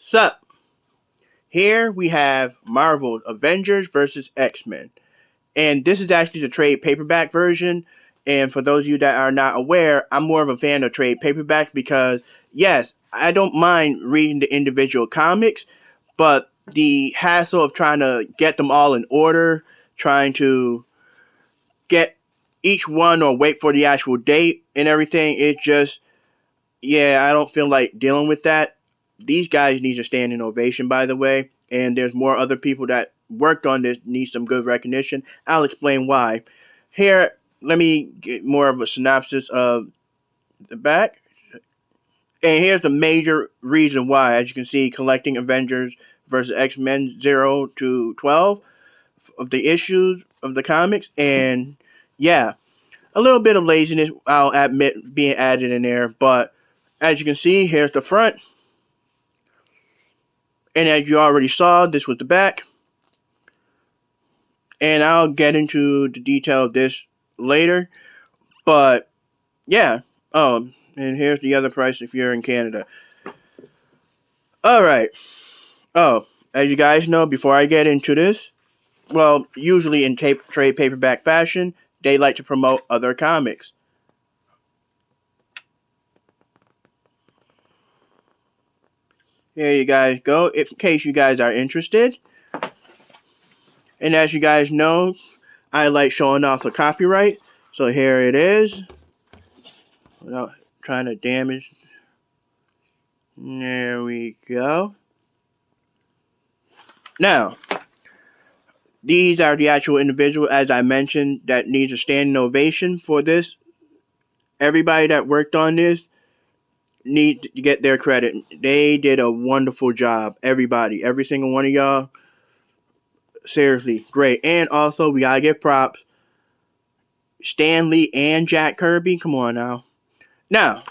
So, here we have Marvel's Avengers versus X-Men. And this is actually the trade paperback version. And for those of you that are not aware, I'm more of a fan of trade paperback because, yes, I don't mind reading the individual comics, but the hassle of trying to get them all in order, trying to get each one or wait for the actual date and everything, it just, yeah, I don't feel like dealing with that. These guys need a standing ovation, by the way, and there's more other people that worked on this need some good recognition. I'll explain why. Here, let me get more of a synopsis of the back. And here's the major reason why. As you can see, collecting Avengers versus X-Men 0 to 12 of the issues of the comics. And yeah, a little bit of laziness, I'll admit, being added in there. But as you can see, here's the front. And as you already saw, this was the back. And I'll get into the detail of this later. But yeah. Oh, and here's the other price if you're in Canada. Alright. Oh, as you guys know, before I get into this, well, usually in trade paperback fashion, they like to promote other comics. Here you guys go, in case you guys are interested. And as you guys know, I like showing off the copyright. So here it is. Without trying to damage. There we go. Now, these are the actual individuals, as I mentioned, that needs a standing ovation for this. Everybody that worked on this needs to get their credit. They did a wonderful job. Everybody, every single one of y'all. Seriously, great. And also, we gotta give props. Stan Lee and Jack Kirby. Come on now. Now,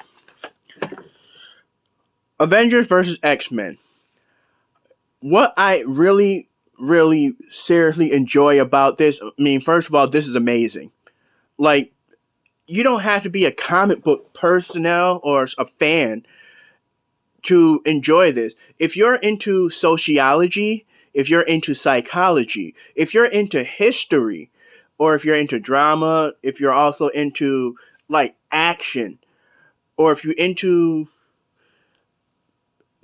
Avengers versus X-Men. What I really, really seriously enjoy about this, I mean, first of all, this is amazing. Like, you don't have to be a comic book personnel or a fan to enjoy this. If you're into sociology, if you're into psychology, if you're into history, or if you're into drama, if you're also into like action, or if you're into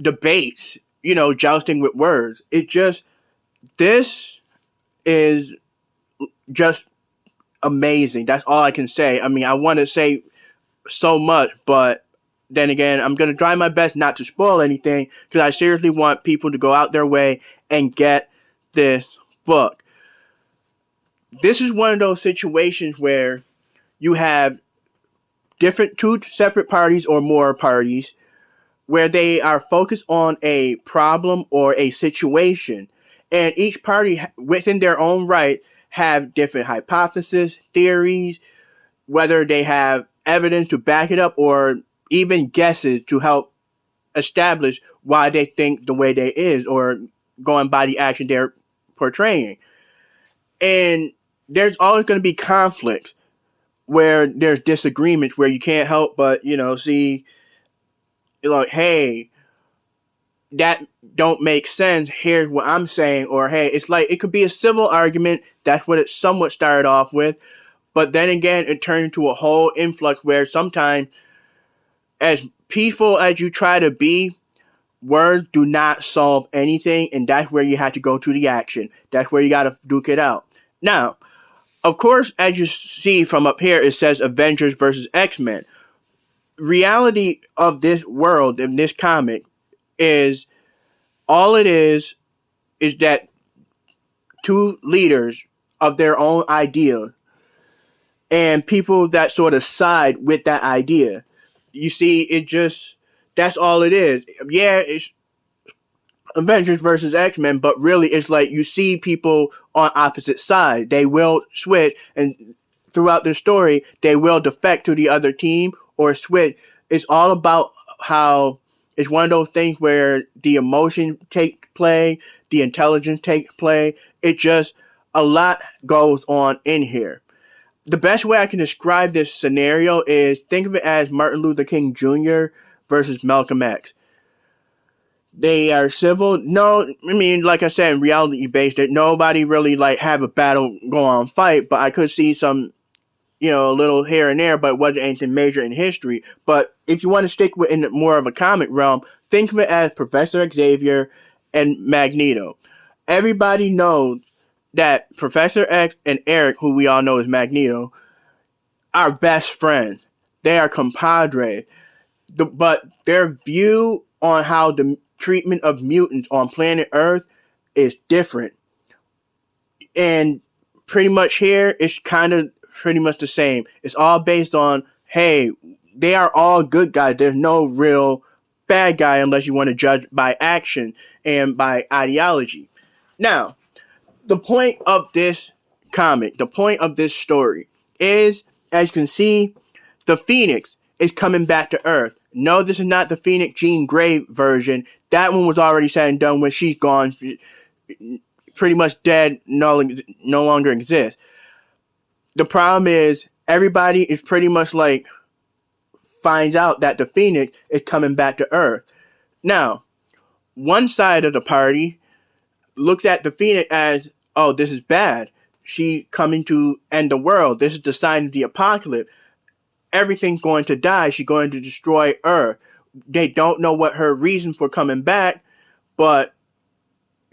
debates, jousting with words, this is just amazing. That's all I can say. I mean, I want to say so much, but then again, I'm going to try my best not to spoil anything because I seriously want people to go out their way and get this book. This is one of those situations where you have two separate parties or more parties where they are focused on a problem or a situation, and each party within their own right have different hypotheses, theories, whether they have evidence to back it up or even guesses to help establish why they think the way they is or going by the action they're portraying. And there's always going to be conflicts where there's disagreements where you can't help but, see, like, hey, that don't make sense. Here's what I'm saying. Or, hey, it's like, it could be a civil argument. That's what it somewhat started off with. But then again, it turned into a whole influx where sometimes, as peaceful as you try to be, words do not solve anything. And that's where you have to go to the action. That's where you got to duke it out. Now, of course, as you see from up here, it says Avengers versus X-Men. Reality of this world, in this comic, is all it is that two leaders of their own idea and people that sort of side with that idea. You see, that's all it is. Yeah, it's Avengers versus X-Men, but really it's like you see people on opposite sides. They will switch, and throughout the story, they will defect to the other team or switch. It's all about how it's one of those things where the emotion take play, the intelligence take play. It just, a lot goes on in here. The best way I can describe this scenario is think of it as Martin Luther King Jr. versus Malcolm X. They are civil. No, I mean, like I said, reality based, that nobody really like have a battle go on fight, but I could see some, a little here and there, but it wasn't anything major in history. But if you want to stick with in more of a comic realm, think of it as Professor Xavier and Magneto. Everybody knows that Professor X and Eric, who we all know as Magneto, are best friends. They are compadres. But their view on how the treatment of mutants on planet Earth is different. And pretty much here, it's kind of pretty much the same. It's all based on, hey, they are all good guys. There's no real bad guy unless you want to judge by action and by ideology. Now, the point of this comic, the point of this story is, as you can see, the Phoenix is coming back to Earth. No, this is not the Phoenix Jean Grey version. That one was already said and done when she's gone, pretty much dead, no longer exists. The problem is everybody is pretty much like finds out that the Phoenix is coming back to Earth. Now, one side of the party looks at the Phoenix as, oh, this is bad. She's coming to end the world. This is the sign of the apocalypse. Everything's going to die. She's going to destroy Earth. They don't know what her reason for coming back, but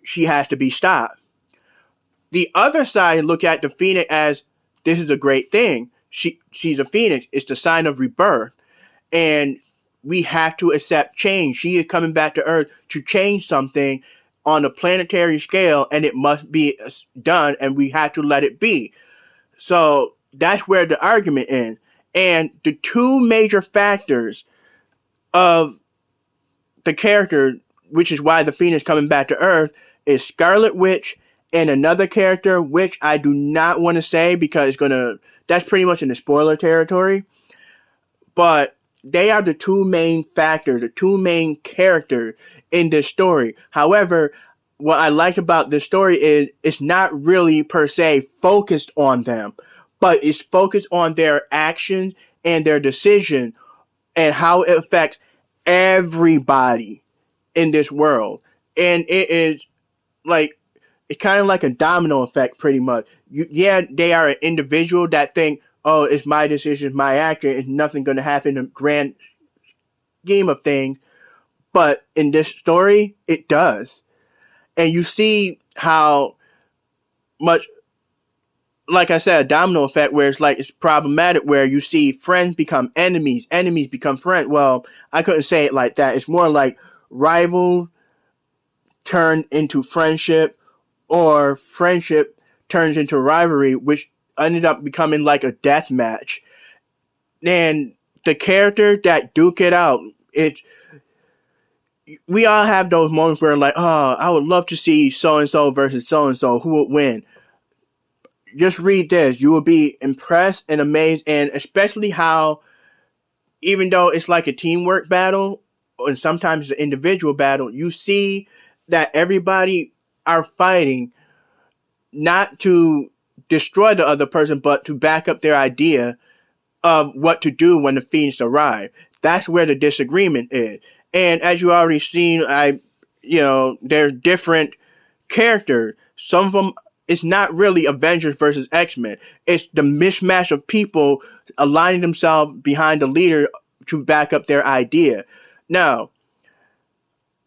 she has to be stopped. The other side look at the Phoenix as, this is a great thing. She's a Phoenix. It's the sign of rebirth. And we have to accept change. She is coming back to Earth to change something on a planetary scale, and it must be done, and we have to let it be. So that's where the argument ends. And the two major factors of the character, which is why the Phoenix coming back to Earth, is Scarlet Witch and another character, which I do not want to say because that's pretty much in the spoiler territory. But they are the two main factors, the two main characters in this story. However, what I like about this story is it's not really per se focused on them, but it's focused on their actions and their decision and how it affects everybody in this world. And it is like, it's kind of like a domino effect, pretty much. They are an individual that think, oh, it's my decision, it's my action, it's nothing going to happen in the grand scheme of things. But in this story, it does. And you see how much, like I said, a domino effect where it's problematic, where you see friends become enemies, enemies become friends. Well, I couldn't say it like that. It's more like rival turn into friendship, or friendship turns into rivalry, which ended up becoming like a death match. And the characters that duke it out, we all have those moments where like, oh, I would love to see so-and-so versus so-and-so, who would win. Just read this. You will be impressed and amazed, and especially how, even though it's like a teamwork battle, and sometimes it's an individual battle, you see that everybody are fighting not to destroy the other person, but to back up their idea of what to do when the Phoenix arrive. That's where the disagreement is. And as you already seen, there's different characters. Some of them, it's not really Avengers versus X-Men. It's the mishmash of people aligning themselves behind the leader to back up their idea. Now,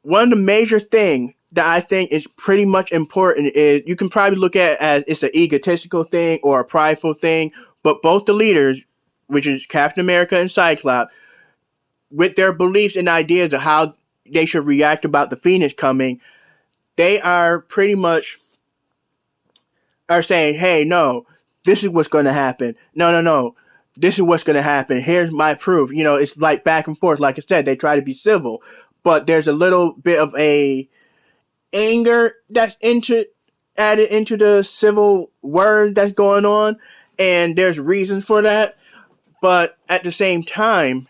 one of the major things that I think is pretty much important is, you can probably look at it as it's an egotistical thing or a prideful thing, but both the leaders, which is Captain America and Cyclops, with their beliefs and ideas of how they should react about the Phoenix coming, they are pretty much are saying, hey, no, this is what's going to happen. No, this is what's going to happen. Here's my proof. It's like back and forth. Like I said, they try to be civil, but there's a little bit of a anger that's added into the civil word that's going on, and there's reasons for that. But at the same time,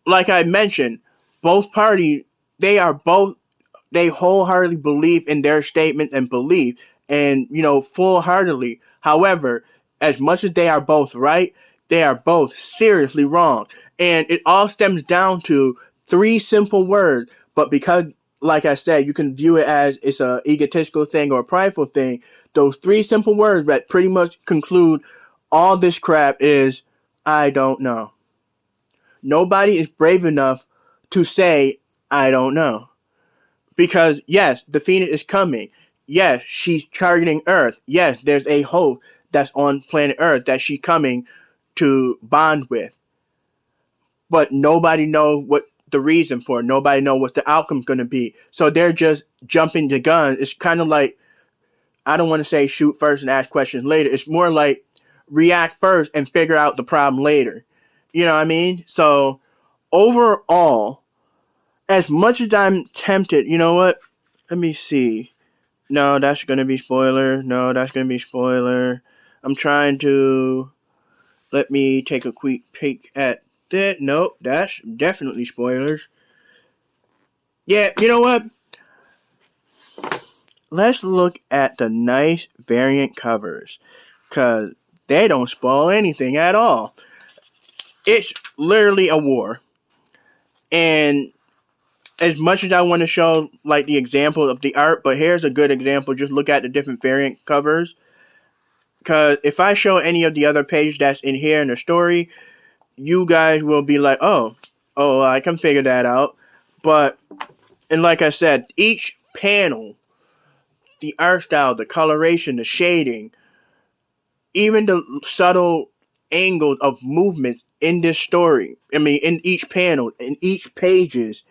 like I mentioned, both parties, they wholeheartedly believe in their statement and belief, and full-heartedly. However, as much as they are both right, they are both seriously wrong, and it all stems down to three simple words. But because like I said, you can view it as it's a egotistical thing or a prideful thing. Those three simple words that pretty much conclude all this crap is, I don't know. Nobody is brave enough to say, I don't know. Because, yes, the Phoenix is coming. Yes, she's targeting Earth. Yes, there's a host that's on planet Earth that she's coming to bond with. But nobody knows what the reason for it. Nobody knows what the outcome's going to be. So they're just jumping the gun. It's kind of like, I don't want to say shoot first and ask questions later. It's more like react first and figure out the problem later. You know what I mean? So overall, as much as I'm tempted, you know what? Let me see. No, that's going to be spoiler. No, that's going to be spoiler. I'm trying to... Let me take a quick peek at that. Nope, that's definitely spoilers. Yeah, you know what? Let's look at the nice variant covers. Because they don't spoil anything at all. It's literally a war. And as much as I want to show like the example of the art, but here's a good example. Just look at the different variant covers. Because if I show any of the other pages that's in here in the story, you guys will be like, oh, I can figure that out. But, and like I said, each panel, the art style, the coloration, the shading, even the subtle angles of movement in this story, in each panel, in each pages,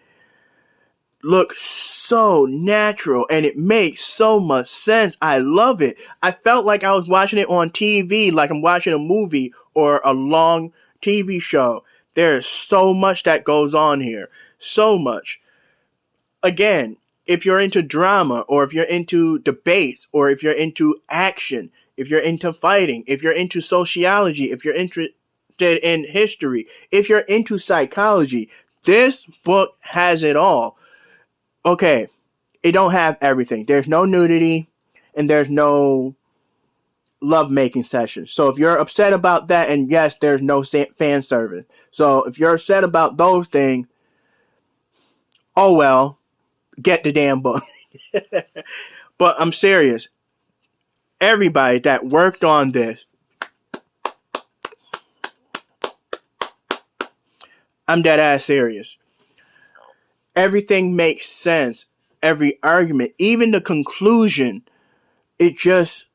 look so natural and it makes so much sense. I love it. I felt like I was watching it on TV, like I'm watching a movie or a long TV show. There's so much that goes on here. So much. Again, if you're into drama or if you're into debates or if you're into action, if you're into fighting, if you're into sociology, if you're interested in history, if you're into psychology, this book has it all. Okay, it don't have everything. There's no nudity and there's no love-making sessions. So if you're upset about that, and yes, there's no fan service. So if you're upset about those things, oh well, get the damn book. But I'm serious. Everybody that worked on this, I'm dead ass serious. Everything makes sense. Every argument, even the conclusion, it just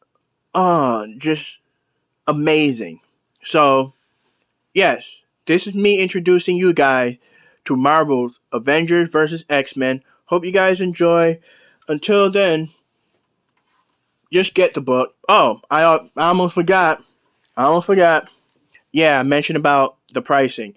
amazing. So, yes, this is me introducing you guys to Marvel's Avengers vs. X-Men. Hope you guys enjoy. Until then, just get the book. Oh, I almost forgot. Yeah, I mentioned about the pricing.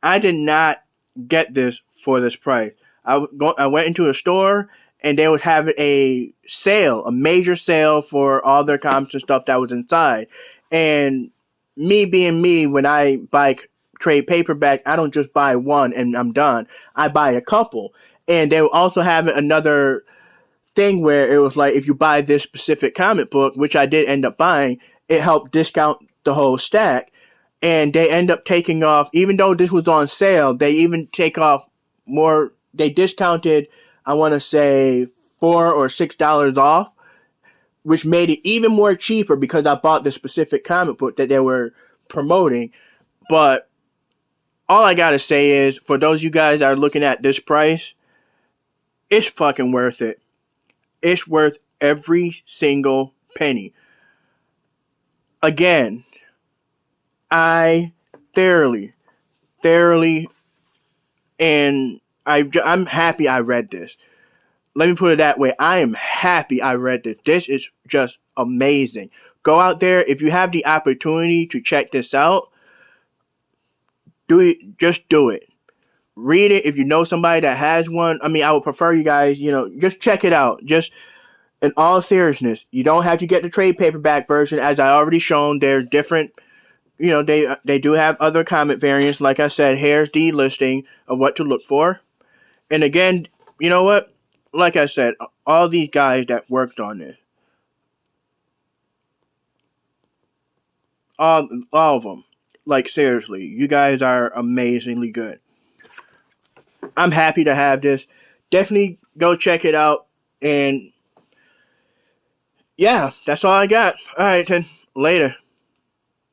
I did not get this for this price. I went into a store and they would have a sale, a major sale for all their comics and stuff that was inside. And me being me, when I buy trade paperback, I don't just buy one and I'm done. I buy a couple. And they will also have another thing where it was like, if you buy this specific comic book, which I did end up buying, it helped discount the whole stack. And they end up taking off, even though this was on sale, they even take off more. They discounted, I want to say, $4 or $6 off, which made it even more cheaper because I bought the specific comic book that they were promoting. But all I gotta say is, for those of you guys that are looking at this price, it's fucking worth it. It's worth every single penny. Again, I thoroughly, and I'm happy I read this. Let me put it that way. I am happy I read this. This is just amazing. Go out there. If you have the opportunity to check this out, do it. Just do it. Read it. If you know somebody that has one, I would prefer you guys, just check it out. Just in all seriousness, you don't have to get the trade paperback version. As I already shown, there's different, they do have other comic variants. Like I said, here's the listing of what to look for. And again, you know what? Like I said, all these guys that worked on this, all of them, like seriously, you guys are amazingly good. I'm happy to have this. Definitely Go check it out. And yeah, that's all I got. All right, then. Later.